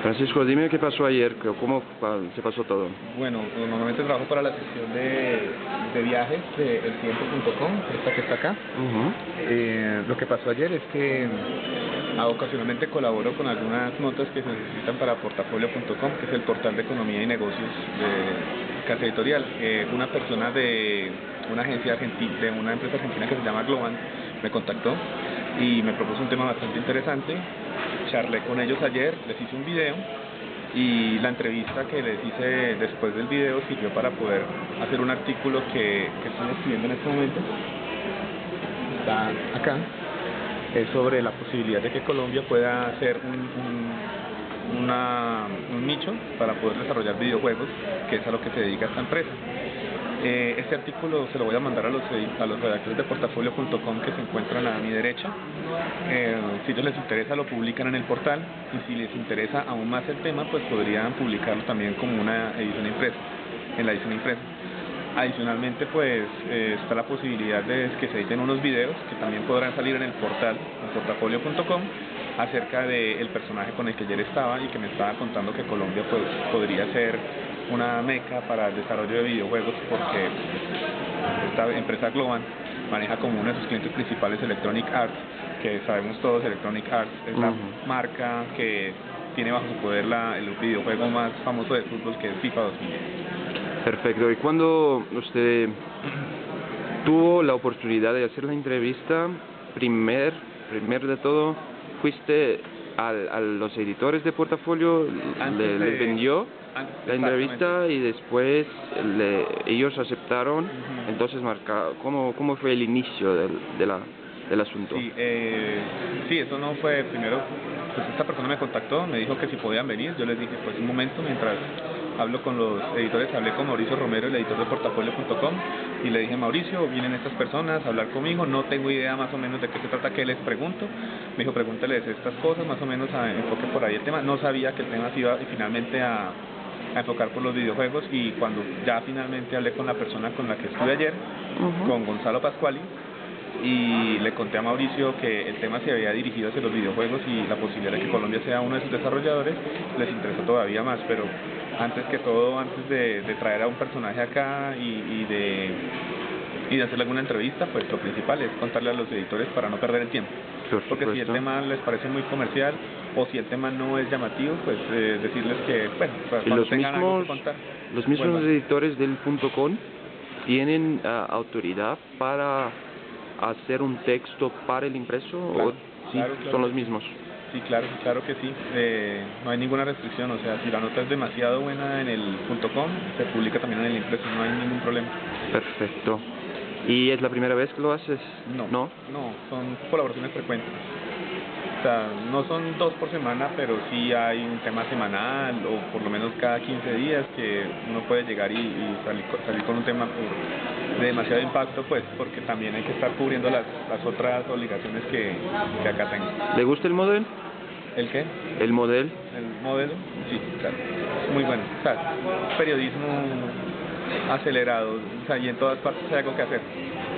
Francisco, dime qué pasó ayer, cómo se pasó todo. Bueno, normalmente trabajo para la sección de viajes de eltiempo.com, esta que está acá. Lo que pasó ayer es que ocasionalmente colaboro con algunas notas que se necesitan para portafolio.com, que es el portal de economía y negocios de Casa Editorial. Una persona de una agencia argentina, de una empresa argentina que se llama Globant, me contactó y me propuso un tema bastante interesante. Charlé con ellos ayer, les hice un video y la entrevista que les hice después del video sirvió para poder hacer un artículo que estoy escribiendo en este momento. Está acá. Es sobre la posibilidad de que Colombia pueda ser un nicho para poder desarrollar videojuegos, que es a lo que se dedica esta empresa. Este artículo se lo voy a mandar a los redactores de portafolio.com que se encuentran a mi derecha. Si a ellos les interesa lo publican en el portal, y si les interesa aún más el tema, pues podrían publicarlo también como una edición impresa, en la edición impresa. Adicionalmente, pues está la posibilidad de que se editen unos videos que también podrán salir en el portal, en portafolio.com, acerca del personaje con el que ayer estaba y que me estaba contando que Colombia pues podría ser una meca para el desarrollo de videojuegos, porque esta empresa Globant maneja como uno de sus clientes principales Electronic Arts, que sabemos todos, Electronic Arts es la marca que tiene bajo su poder el videojuego más famoso de fútbol, que es FIFA 2000. Perfecto. ¿Y cuando usted tuvo la oportunidad de hacer la entrevista, primero de todo, fuiste a los editores de portafolio, les vendió la entrevista y después ellos aceptaron? Entonces, ¿cómo fue el inicio del asunto? Sí, eso no fue primero. Pues esta persona me contactó, me dijo que si podían venir. Yo les dije, pues un momento, mientras hablo con los editores. Hablé con Mauricio Romero, el editor de portafolio.com, y le dije: Mauricio, vienen estas personas a hablar conmigo, no tengo idea más o menos de qué se trata, ¿qué les pregunto? Me dijo: pregúntales estas cosas, más o menos enfoque por ahí el tema. No sabía que el tema se iba finalmente a enfocar por los videojuegos, y cuando ya finalmente hablé con la persona con la que estuve ayer, con Gonzalo Pascuali, y le conté a Mauricio que el tema se había dirigido hacia los videojuegos y la posibilidad de que Colombia sea uno de sus desarrolladores, les interesó todavía más. Pero antes que todo, antes de traer a un personaje acá y de hacerle alguna entrevista, pues lo principal es contarle a los editores para no perder el tiempo. Porque si el tema les parece muy comercial o si el tema no es llamativo, pues decirles que, bueno, cuando tengan algo que contar. Los mismos editores del .com tienen autoridad para hacer un texto para el impreso, claro, ¿o sí, claro, son los mismos? Sí, claro que sí. No hay ninguna restricción, o sea, si la nota es demasiado buena en el .com, se publica también en el impreso, no hay ningún problema. Perfecto. ¿Y es la primera vez que lo haces? No, son colaboraciones frecuentes. O sea, no son 2 por semana, pero sí hay un tema semanal, o por lo menos cada 15 días, que uno puede llegar y salir con un tema de demasiado impacto, pues porque también hay que estar cubriendo las otras obligaciones que acá tengo. ¿Le gusta el modelo? ¿El qué? ¿El modelo? El modelo, sí, claro, es muy bueno. O sea, periodismo acelerado, o sea, y en todas partes hay algo que hacer.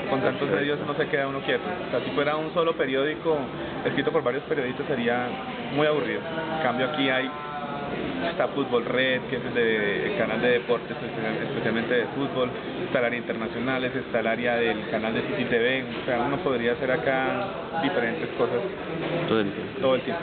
Con tantos medios no se queda uno quieto. O sea, si fuera un solo periódico escrito por varios periodistas sería muy aburrido. En cambio aquí está Fútbol Red, que es el canal de deportes, especialmente de fútbol. Está el área internacionales, está el área del canal de City TV. O sea, uno podría hacer acá diferentes cosas todo el tiempo.